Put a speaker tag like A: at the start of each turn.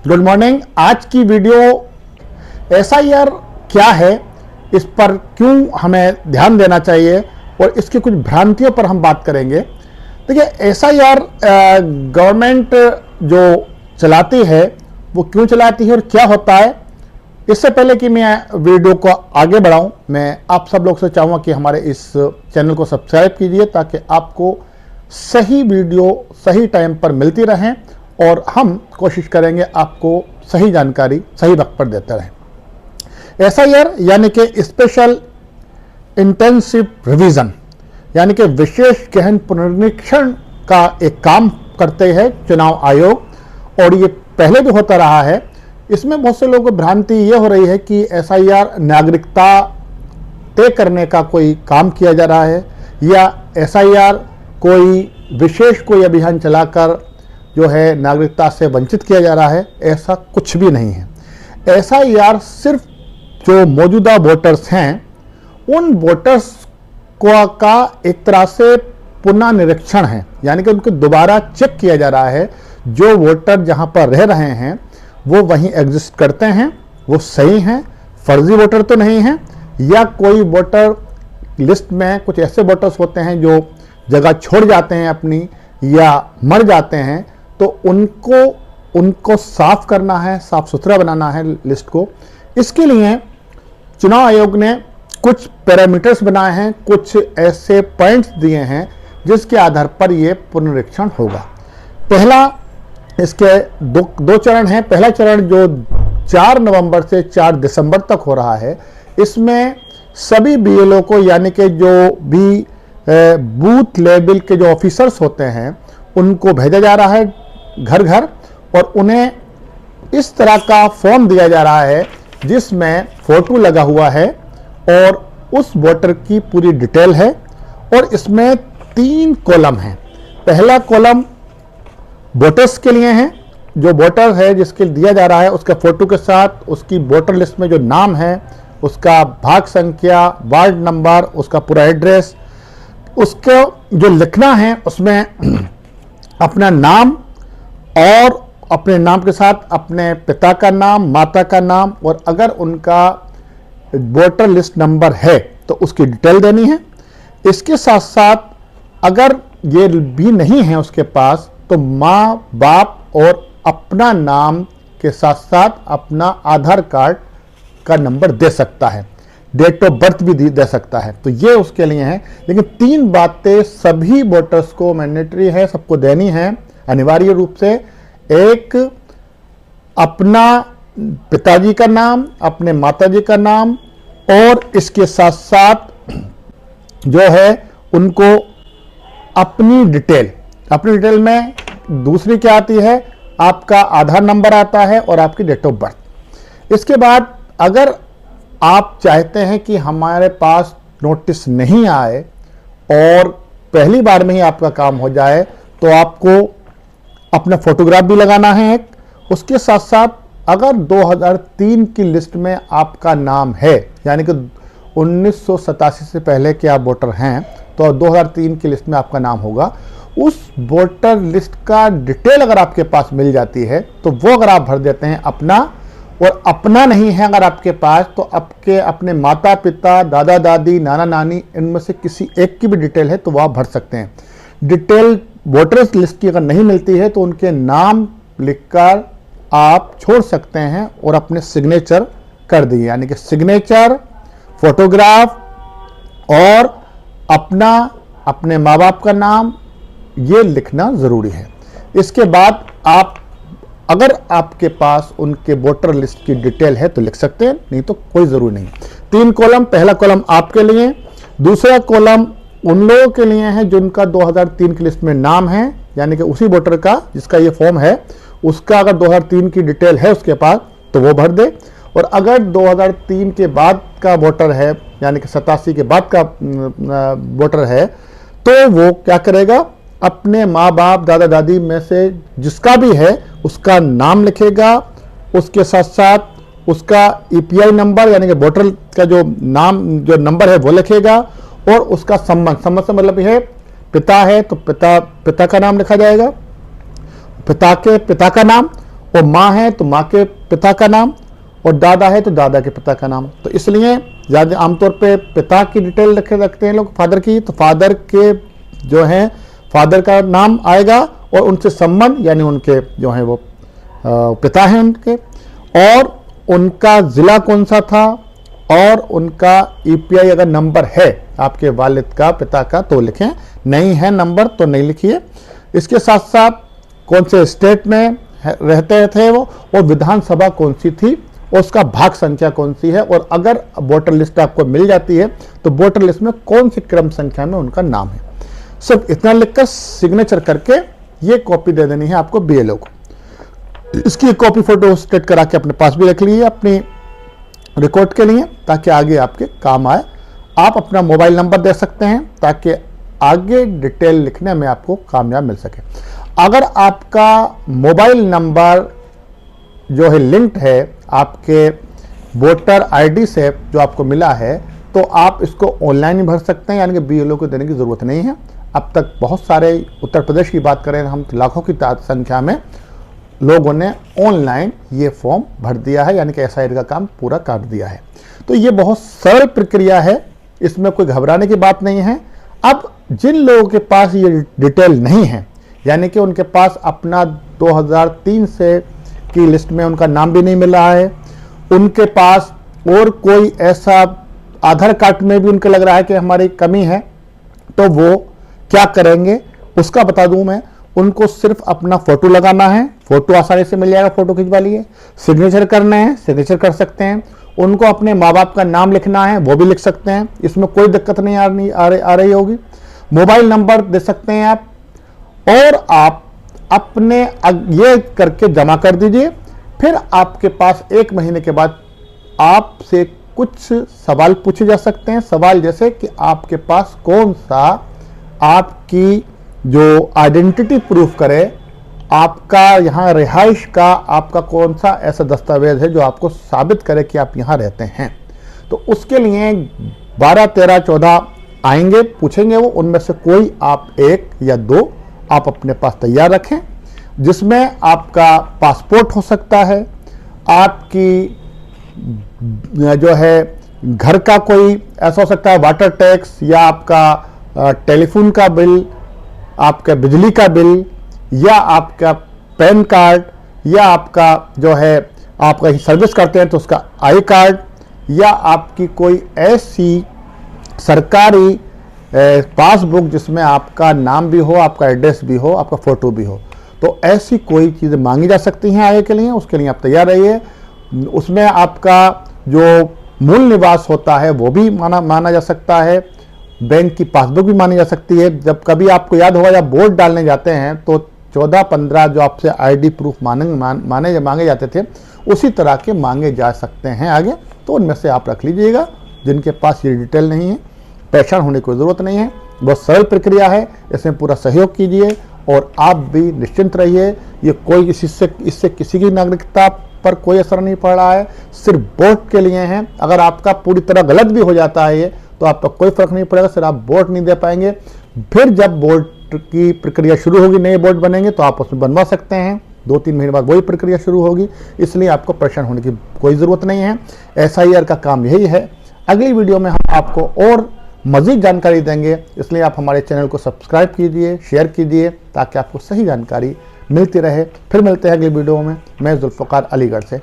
A: Good morning. आज की video SIR क्या है, इस पर क्यों हमें ध्यान देना चाहिए और इसकी कुछ भ्रांतियों पर हम बात करेंगे। देखिए, एसआईआर गवर्नमेंट जो चलाती है वो क्यों चलाती है और क्या होता है। इससे पहले कि मैं वीडियो को आगे बढ़ाऊं, मैं आप सब लोग से चाहूँगा कि हमारे इस चैनल को सब्सक्राइब कीजिए ताकि आपको सही वीडियो सही टाइम पर मिलती रहें और हम कोशिश करेंगे आपको सही जानकारी सही वक्त पर देते रहें। एसआईआर यानी कि स्पेशल इंटेंसिव रिवीजन यानी कि विशेष गहन पुनरीक्षण का एक काम करते हैं चुनाव आयोग, और ये पहले भी होता रहा है। इसमें बहुत से लोगों को भ्रांति ये हो रही है कि एसआईआर नागरिकता तय करने का कोई काम किया जा रहा है या एसआईआर कोई विशेष कोई अभियान चलाकर जो है नागरिकता से वंचित किया जा रहा है। ऐसा कुछ भी नहीं है। एसआईआर सिर्फ जो मौजूदा वोटर्स हैं उन वोटर्स का एक तरह से पुनः निरीक्षण है, यानी कि उनको दोबारा चेक किया जा रहा है। जो वोटर जहां पर रह रहे हैं वो वहीं एग्जिस्ट करते हैं, वो सही हैं, फर्जी वोटर तो नहीं हैं, या कोई वोटर लिस्ट में कुछ ऐसे वोटर्स होते हैं जो जगह छोड़ जाते हैं अपनी या मर जाते हैं, तो उनको साफ करना है, साफ सुथरा बनाना है लिस्ट को। इसके लिए चुनाव आयोग ने कुछ पैरामीटर्स बनाए हैं, कुछ ऐसे पॉइंट्स दिए हैं जिसके आधार पर यह पुनरीक्षण होगा। पहला, इसके दो चरण हैं। पहला चरण जो 4 नवंबर से 4 दिसंबर तक हो रहा है, इसमें सभी बीएलओ को यानी कि जो भी बूथ लेवल के जो ऑफिसर्स होते हैं उनको भेजा जा रहा है घर घर, और उन्हें इस तरह का फॉर्म दिया जा रहा है जिसमें फोटो लगा हुआ है और उस वोटर की पूरी डिटेल है, और इसमें 3 कॉलम हैं। पहला कॉलम वोटर्स के लिए है, जो वोटर है जिसके दिया जा रहा है उसका फोटो के साथ उसकी वोटर लिस्ट में जो नाम है, उसका भाग संख्या, वार्ड नंबर, उसका पूरा एड्रेस, उसको जो लिखना है उसमें अपना नाम और अपने नाम के साथ अपने पिता का नाम, माता का नाम, और अगर उनका वोटर लिस्ट नंबर है तो उसकी डिटेल देनी है। इसके साथ साथ अगर ये भी नहीं है उसके पास तो माँ बाप और अपना नाम के साथ साथ अपना आधार कार्ड का नंबर दे सकता है, डेट ऑफ बर्थ भी दे सकता है। तो ये उसके लिए है। लेकिन 3 बातें सभी वोटर्स को मैंडेटरी है, सबको देनी है अनिवार्य रूप से। एक, अपना पिताजी का नाम, अपने माताजी का नाम, और इसके साथ साथ जो है उनको अपनी डिटेल में दूसरी क्या आती है, आपका आधार नंबर आता है और आपकी डेट ऑफ बर्थ। इसके बाद अगर आप चाहते हैं कि हमारे पास नोटिस नहीं आए और पहली बार में ही आपका काम हो जाए, तो आपको अपना फोटोग्राफ भी लगाना है एक। उसके साथ साथ अगर 2003 की लिस्ट में आपका नाम है, यानी कि 1987 से पहले के आप वोटर हैं, तो 2003 की लिस्ट में आपका नाम होगा। उस वोटर लिस्ट का डिटेल अगर आपके पास मिल जाती है तो वो अगर आप भर देते हैं अपना, और अपना नहीं है अगर आपके पास तो आपके अपने माता पिता, दादा दादी, नाना नानी, इनमें से किसी एक की भी डिटेल है तो वह आप भर सकते हैं। डिटेल वोटर्स लिस्ट की अगर नहीं मिलती है तो उनके नाम लिखकर आप छोड़ सकते हैं और अपने सिग्नेचर कर दिए, यानी कि सिग्नेचर, फोटोग्राफ और अपना अपने माँ बाप का नाम, ये लिखना ज़रूरी है। इसके बाद आप अगर आपके पास उनके वोटर लिस्ट की डिटेल है तो लिख सकते हैं, नहीं तो कोई ज़रूरी नहीं। 3 कॉलम, पहला कॉलम आपके लिए, दूसरा कॉलम उन लोगों के लिए है जिनका 2003 की लिस्ट में नाम है, यानी कि उसी वोटर का जिसका ये फॉर्म है उसका अगर 2003 की डिटेल है उसके पास तो वो भर दे। और अगर 2003 के बाद का वोटर है, यानी कि 87 के बाद का वोटर है, तो वो क्या करेगा, अपने माँ बाप, दादा दादी में से जिसका भी है उसका नाम लिखेगा, उसके साथ साथ उसका ईपीआई नंबर यानी कि वोटर का जो नंबर है वो लिखेगा, और उसका संबंध से मतलब है पिता है तो पिता का नाम लिखा जाएगा, पिता का नाम, और माँ है तो माँ के पिता का नाम, और दादा है तो दादा के पिता का नाम। तो इसलिए ज़्यादा आमतौर पे पिता की डिटेल रखते हैं लोग फादर की, तो फादर के जो है फादर का नाम आएगा और उनसे संबंध यानी उनके जो है वो पिता हैं उनके, और उनका ज़िला कौन सा था, और उनका ईपीआई अगर नंबर है आपके वालिद का पिता का तो लिखें, नहीं है नंबर तो नहीं लिखिए। इसके साथ साथ कौन से स्टेट में रहते थे वो, और विधानसभा कौन सी थी, और उसका भाग संख्या कौन सी है, और अगर वोटर लिस्ट आपको मिल जाती है तो वोटर लिस्ट में कौन सी क्रम संख्या में उनका नाम है। सिर्फ इतना लिखकर सिग्नेचर करके ये कॉपी दे देनी है आपको बीएलओ को। इसकी कॉपी फोटो स्टेट करा के अपने पास भी रख लीजिए अपनी रिकॉर्ड के लिए, ताकि आगे आपके काम आए। आप अपना मोबाइल नंबर दे सकते हैं ताकि आगे डिटेल लिखने में आपको कामयाब मिल सके। अगर आपका मोबाइल नंबर जो है लिंक्ड है आपके वोटर आईडी से जो आपको मिला है, तो आप इसको ऑनलाइन ही भर सकते हैं, यानी कि बीएलओ को देने की ज़रूरत नहीं है। अब तक बहुत सारे, उत्तर प्रदेश की बात करें हम तो लाखों की संख्या में लोगों ने ऑनलाइन ये फॉर्म भर दिया है, यानी कि एसआईआर का काम पूरा कर दिया है। तो ये बहुत सरल प्रक्रिया है, इसमें कोई घबराने की बात नहीं है। अब जिन लोगों के पास ये डिटेल नहीं है, यानी कि उनके पास अपना 2003 से की लिस्ट में उनका नाम भी नहीं मिल रहा है, उनके पास और कोई ऐसा आधार कार्ड में भी उनके लग रहा है कि हमारी कमी है, तो वो क्या करेंगे उसका बता दूं मैं। उनको सिर्फ अपना फोटो लगाना है, फोटो आसानी से मिल जाएगा, फोटो खिंचवा लिए। सिग्नेचर करने हैं, सिग्नेचर कर सकते हैं। उनको अपने माँ बाप का नाम लिखना है, वो भी लिख सकते हैं, इसमें कोई दिक्कत नहीं आ रही होगी। मोबाइल नंबर दे सकते हैं आप, और आप अपने ये करके जमा कर दीजिए। फिर आपके पास 1 महीने के बाद आपसे कुछ सवाल पूछे जा सकते हैं। सवाल जैसे कि आपके पास कौन सा आपकी जो आइडेंटिटी प्रूफ करे, आपका यहाँ रिहाइश का आपका कौन सा ऐसा दस्तावेज है जो आपको साबित करे कि आप यहाँ रहते हैं। तो उसके लिए 12, 13, 14 आएंगे, पूछेंगे वो, उनमें से कोई आप 1 या 2 आप अपने पास तैयार रखें, जिसमें आपका पासपोर्ट हो सकता है, आपकी जो है घर का कोई ऐसा हो सकता है वाटर टैक्स, या आपका टेलीफोन का बिल, आपका बिजली का बिल, या आपका पैन कार्ड, या आपका जो है आप कहीं सर्विस करते हैं तो उसका आई कार्ड, या आपकी कोई ऐसी सरकारी पासबुक जिसमें आपका नाम भी हो, आपका एड्रेस भी हो, आपका फ़ोटो भी हो। तो ऐसी कोई चीज़ें मांगी जा सकती हैं आगे के लिए, उसके लिए आप तैयार रहिए। उसमें आपका जो मूल निवास होता है वो भी माना जा सकता है, बैंक की पासबुक भी मानी जा सकती है। जब कभी आपको याद होगा जब वोट डालने जाते हैं तो 14-15 जो आपसे आईडी प्रूफ मांगे जाते थे, उसी तरह के मांगे जा सकते हैं आगे। तो उनमें से आप रख लीजिएगा जिनके पास ये डिटेल नहीं है। परेशान होने की ज़रूरत नहीं है, बहुत सरल प्रक्रिया है, इसमें पूरा सहयोग कीजिए और आप भी निश्चिंत रहिए। ये कोई इससे किसी की नागरिकता पर कोई असर नहीं पड़ रहा है, सिर्फ वोट के लिए हैं। अगर आपका पूरी तरह गलत भी हो जाता है ये, तो आपका कोई फर्क नहीं पड़ेगा, सिर्फ आप वोट नहीं दे पाएंगे। फिर जब वोट की प्रक्रिया शुरू होगी, नए वोट बनेंगे तो आप उसमें बनवा सकते हैं। 2-3 महीने बाद वही प्रक्रिया शुरू होगी, इसलिए आपको परेशान होने की कोई ज़रूरत नहीं है। एसआईआर का काम यही है। अगली वीडियो में हम आपको और मज़ीद जानकारी देंगे, इसलिए आप हमारे चैनल को सब्सक्राइब कीजिए, शेयर कीजिए, ताकि आपको सही जानकारी मिलती रहे। फिर मिलते हैं अगली वीडियो में। मैं जुल्फ़कार अलीगढ़ से।